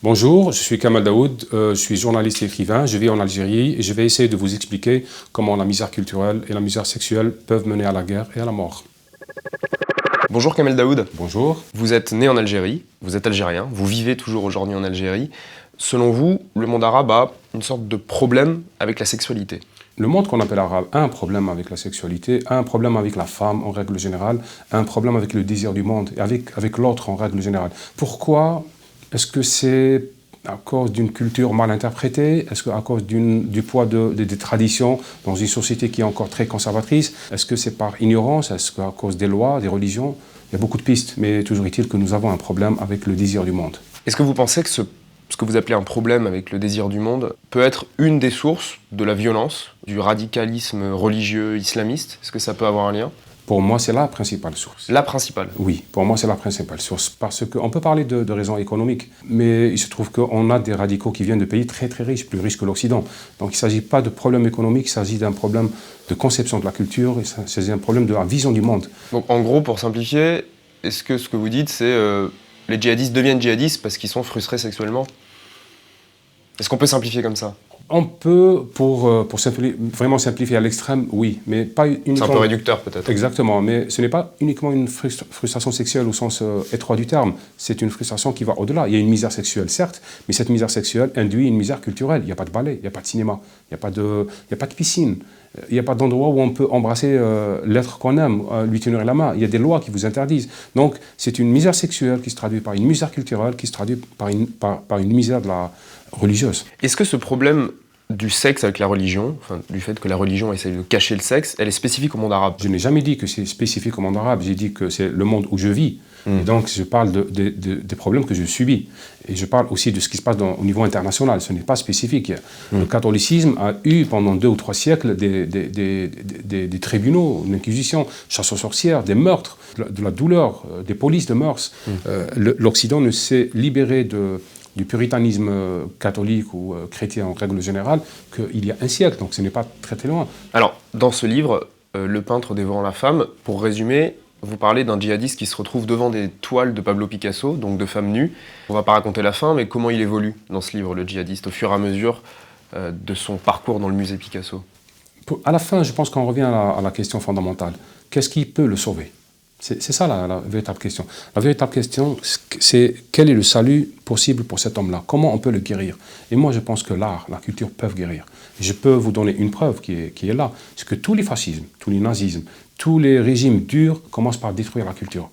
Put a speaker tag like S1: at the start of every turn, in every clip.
S1: Bonjour, je suis Kamal Daoud, je suis journaliste et écrivain, je vis en Algérie et je vais essayer de vous expliquer comment la misère culturelle et la misère sexuelle peuvent mener à la guerre et à la mort.
S2: Bonjour Kamel Daoud.
S1: Bonjour.
S2: Vous êtes né en Algérie, vous êtes algérien, vous vivez toujours aujourd'hui en Algérie. Selon vous, le monde arabe a une sorte de problème avec la sexualité.
S1: Le monde qu'on appelle arabe a un problème avec la sexualité, a un problème avec la femme en règle générale, a un problème avec le désir du monde et avec l'autre en règle générale. Pourquoi? Est-ce que c'est à cause d'une culture mal interprétée? Est-ce qu'à cause du poids des traditions dans une société qui est encore très conservatrice? Est-ce que c'est par ignorance? Est-ce qu'à cause des lois, des religions? Il y a beaucoup de pistes, mais toujours est-il que nous avons un problème avec le désir du monde.
S2: Est-ce que vous pensez que ce que vous appelez un problème avec le désir du monde peut être une des sources de la violence, du radicalisme religieux islamiste? Est-ce que ça peut avoir un lien?
S1: Pour moi, c'est la principale source.
S2: La principale?
S1: Oui, pour moi, c'est la principale source. Parce qu'on peut parler de raisons économiques, mais il se trouve qu'on a des radicaux qui viennent de pays très très riches, plus riches que l'Occident. Donc il ne s'agit pas de problème économique, il s'agit d'un problème de conception de la culture, il s'agit d'un problème de la vision du monde.
S2: Donc en gros, pour simplifier, est-ce que ce que vous dites, c'est les djihadistes deviennent djihadistes parce qu'ils sont frustrés sexuellement? Est-ce qu'on peut simplifier comme ça?
S1: On peut, pour vraiment simplifier à l'extrême, oui, mais pas uniquement...
S2: C'est un peu réducteur peut-être.
S1: Exactement, mais ce n'est pas uniquement une frustration sexuelle au sens étroit du terme, c'est une frustration qui va au-delà. Il y a une misère sexuelle, certes, mais cette misère sexuelle induit une misère culturelle. Il n'y a pas de ballet, il n'y a pas de cinéma, il n'y a pas de piscine, il n'y a pas d'endroit où on peut embrasser l'être qu'on aime, lui tenir la main. Il y a des lois qui vous interdisent. Donc c'est une misère sexuelle qui se traduit par une misère culturelle, qui se traduit par une misère de la religieuse.
S2: Est-ce que ce problème du sexe avec la religion, enfin, du fait que la religion essaye de cacher le sexe, elle est spécifique au monde arabe?
S1: Je n'ai jamais dit que c'est spécifique au monde arabe, j'ai dit que c'est le monde où je vis. Et donc je parle des problèmes que je subis. Et je parle aussi de ce qui se passe au niveau international, ce n'est pas spécifique. Le catholicisme a eu pendant 2 ou 3 siècles des tribunaux, une inquisition, chasse aux sorcières, des meurtres, de la douleur, des polices de mœurs. L'Occident ne s'est libéré du puritanisme catholique ou chrétien en règle générale qu'il y a un siècle, donc ce n'est pas très très loin.
S2: Alors, dans ce livre, Le peintre dévorant la femme, pour résumer, vous parlez d'un djihadiste qui se retrouve devant des toiles de Pablo Picasso, donc de femmes nues. On ne va pas raconter la fin, mais comment il évolue dans ce livre, le djihadiste, au fur et à mesure de son parcours dans le musée Picasso?
S1: À la fin, je pense qu'on revient à la question fondamentale. Qu'est-ce qui peut le sauver? C'est ça la véritable question. La véritable question, c'est quel est le salut possible pour cet homme-là? Comment on peut le guérir? Et moi, je pense que l'art, la culture peuvent guérir. Je peux vous donner une preuve qui est là. C'est que tous les fascismes, tous les nazismes, tous les régimes durs commencent par détruire la culture.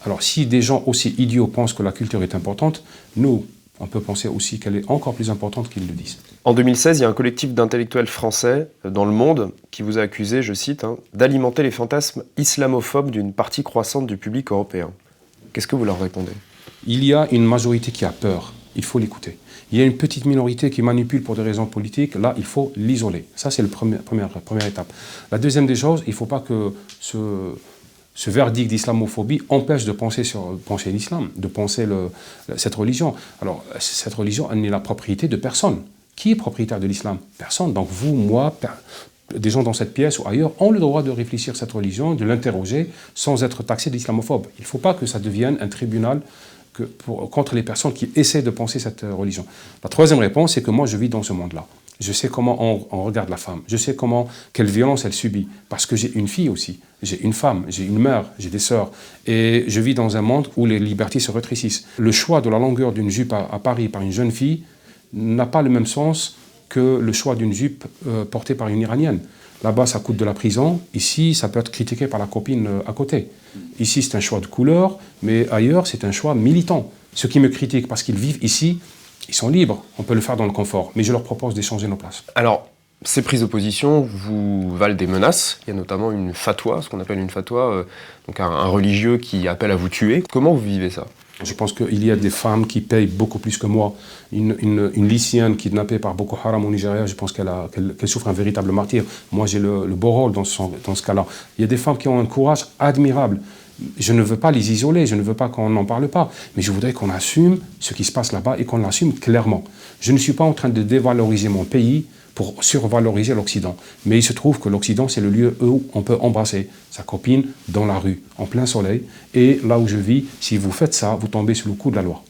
S1: Alors, si des gens aussi idiots pensent que la culture est importante, nous, on peut penser aussi qu'elle est encore plus importante qu'ils le disent.
S2: En 2016, il y a un collectif d'intellectuels français dans le monde qui vous a accusé, je cite, d'alimenter les fantasmes islamophobes d'une partie croissante du public européen. Qu'est-ce que vous leur répondez?
S1: Il y a une majorité qui a peur, il faut l'écouter. Il y a une petite minorité qui manipule pour des raisons politiques, là il faut l'isoler. Ça c'est la première étape. La deuxième des choses, il ne faut pas que ce verdict d'islamophobie empêche de penser l'islam, de penser cette religion. Alors, cette religion, elle n'est la propriété de personne. Qui est propriétaire de l'islam? Personne. Donc vous, moi, des gens dans cette pièce ou ailleurs ont le droit de réfléchir à cette religion, de l'interroger sans être taxés d'islamophobe. Il ne faut pas que ça devienne un tribunal contre les personnes qui essaient de penser cette religion. La troisième réponse, c'est que moi, je vis dans ce monde-là. Je sais comment on regarde la femme. Je sais quelle violence elle subit. Parce que j'ai une fille aussi. J'ai une femme, j'ai une mère, j'ai des sœurs. Et je vis dans un monde où les libertés se rétrécissent. Le choix de la longueur d'une jupe à Paris par une jeune fille n'a pas le même sens que le choix d'une jupe portée par une Iranienne. Là-bas, ça coûte de la prison. Ici, ça peut être critiqué par la copine à côté. Ici, c'est un choix de couleur, mais ailleurs, c'est un choix militant. Ceux qui me critiquent parce qu'ils vivent ici, ils sont libres. On peut le faire dans le confort. Mais je leur propose d'échanger nos places.
S2: Alors, ces prises de position vous valent des menaces. Il y a notamment une fatwa, ce qu'on appelle une fatwa, donc un religieux qui appelle à vous tuer. Comment vous vivez ça?
S1: Je pense qu'il y a des femmes qui payent beaucoup plus que moi. Une lycéenne kidnappée par Boko Haram au Nigeria, je pense qu'elle souffre un véritable martyre. Moi, j'ai le beau rôle dans ce cas-là. Il y a des femmes qui ont un courage admirable. Je ne veux pas les isoler, je ne veux pas qu'on n'en parle pas, mais je voudrais qu'on assume ce qui se passe là-bas et qu'on l'assume clairement. Je ne suis pas en train de dévaloriser mon pays pour survaloriser l'Occident. Mais il se trouve que l'Occident, c'est le lieu où on peut embrasser sa copine dans la rue, en plein soleil. Et là où je vis, si vous faites ça, vous tombez sous le coup de la loi.